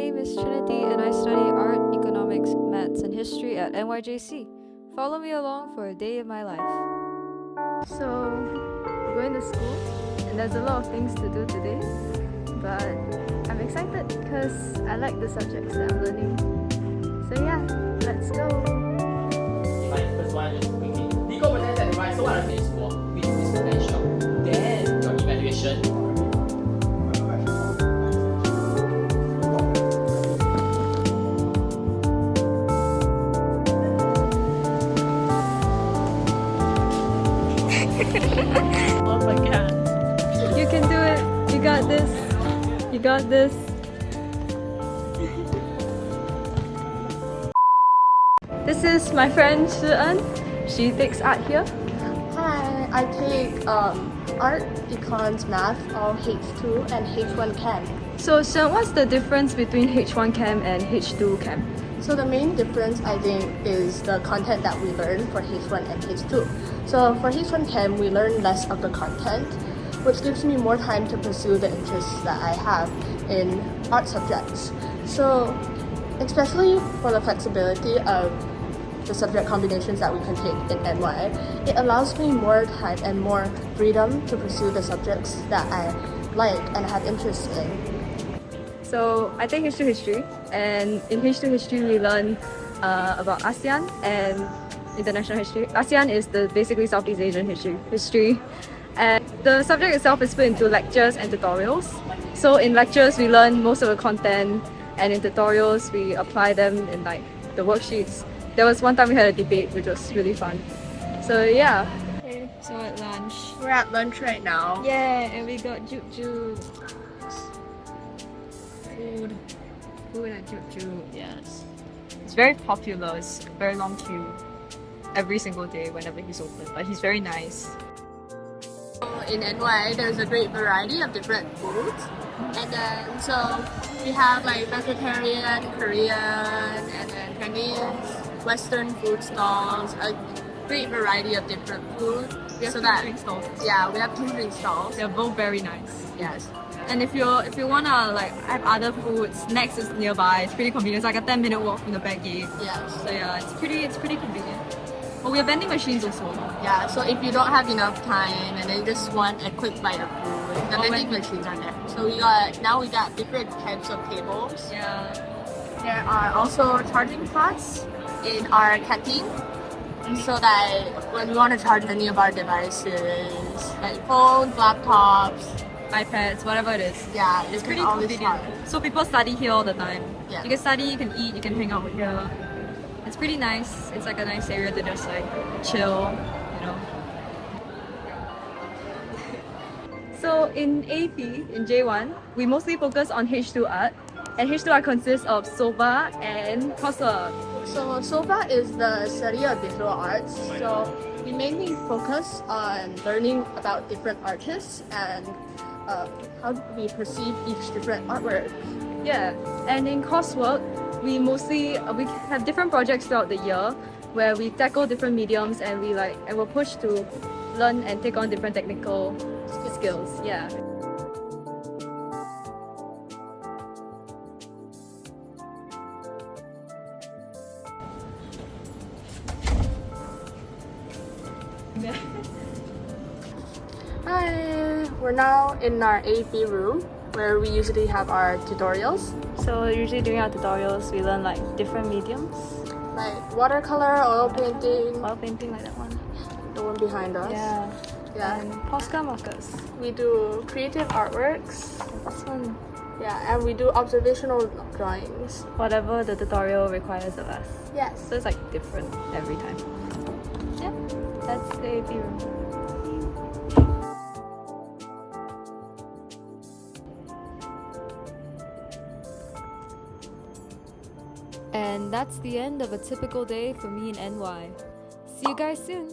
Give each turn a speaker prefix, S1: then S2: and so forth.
S1: name is Trinity and I study art, economics, maths, and history at NYJC. Follow me along for a day of my life. So, we're going to school and there's a lot of things to do today, but I'm excited because I like the subjects that I'm learning. So yeah, let's go!
S2: First one is quickly. Legal potential right. So what are things for? With this potential. Then your evaluation.
S1: Oh my god. You can do it. You got this. You got this. This is my friend Shian. She takes art here.
S3: Hi, I take art, econs, math, all H2 and H1 Chem.
S1: So Shian, what's the difference between H1 Chem and H2 Chem?
S3: So the main difference I think is the content that we learn for H1 and H2. So for H1 Chem, we learn less of the content, which gives me more time to pursue the interests that I have in art subjects. So especially for the flexibility of the subject combinations that we can take in NY, it allows me more time and more freedom to pursue the subjects that I like and have interest in.
S1: So I take H2 history, and in H2 history we learn about ASEAN and international history. ASEAN is basically Southeast Asian history, and the subject itself is split into lectures and tutorials. So in lectures we learn most of the content, and in tutorials we apply them in like the worksheets. There was one time we had a debate which was really fun. So yeah. Okay, so at lunch.
S3: We're at lunch right now.
S1: Yeah, and we got juju. Food at Juju, yes. It's very popular, it's a very long queue every single day whenever he's open, but he's very nice.
S3: In NY, there's a great variety of different foods. And then, so we have like vegetarian, Korean, and then Chinese, Western food stalls, a great variety of different food.
S1: We have two drink stalls.
S3: Yeah, we have 2 drink stalls.
S1: They're both very nice.
S3: Yes.
S1: And if you wanna like have other foods, Next is nearby. It's pretty convenient. It's like a 10-minute walk from the back gate.
S3: Yes.
S1: So yeah, it's pretty convenient. But we have vending machines also.
S3: Yeah, so if you don't have enough time and then you just want a quick bite of food, the vending machines are there. So we got different types of tables.
S1: Yeah.
S3: There are also charging pods in our canteen, so that when we want to charge any of our devices, like phones, laptops,
S1: iPads, whatever it is.
S3: yeah,
S1: It's pretty
S3: always
S1: convenient.
S3: charge.
S1: So people study here all the time.
S3: Yeah.
S1: You can study, you can eat, you can hang out here. It's pretty nice. It's like a nice area to just like chill, you know. So in AEP, in J1, we mostly focus on H2 art. And H2 art consists of SOBA and coursework.
S3: So SOBA is the study of visual arts. So we mainly focus on learning about different artists and how we perceive each different artwork.
S1: Yeah, and in coursework, we have different projects throughout the year where we tackle different mediums and we're pushed to learn and take on different technical skills. Yeah.
S3: Hi, we're now in our AEP room where we usually have our tutorials.
S1: So usually during our tutorials, we learn like different mediums.
S3: Like watercolor, oil painting,
S1: Oil painting like that one.
S3: the one behind us.
S1: Yeah. And Posca markers.
S3: We do creative artworks.
S1: This one.
S3: Yeah, and we do observational drawings.
S1: Whatever the tutorial requires of us.
S3: Yes.
S1: So it's like different every time. Yeah, that's the AP room. And that's the end of a typical day for me in NY. See you guys soon!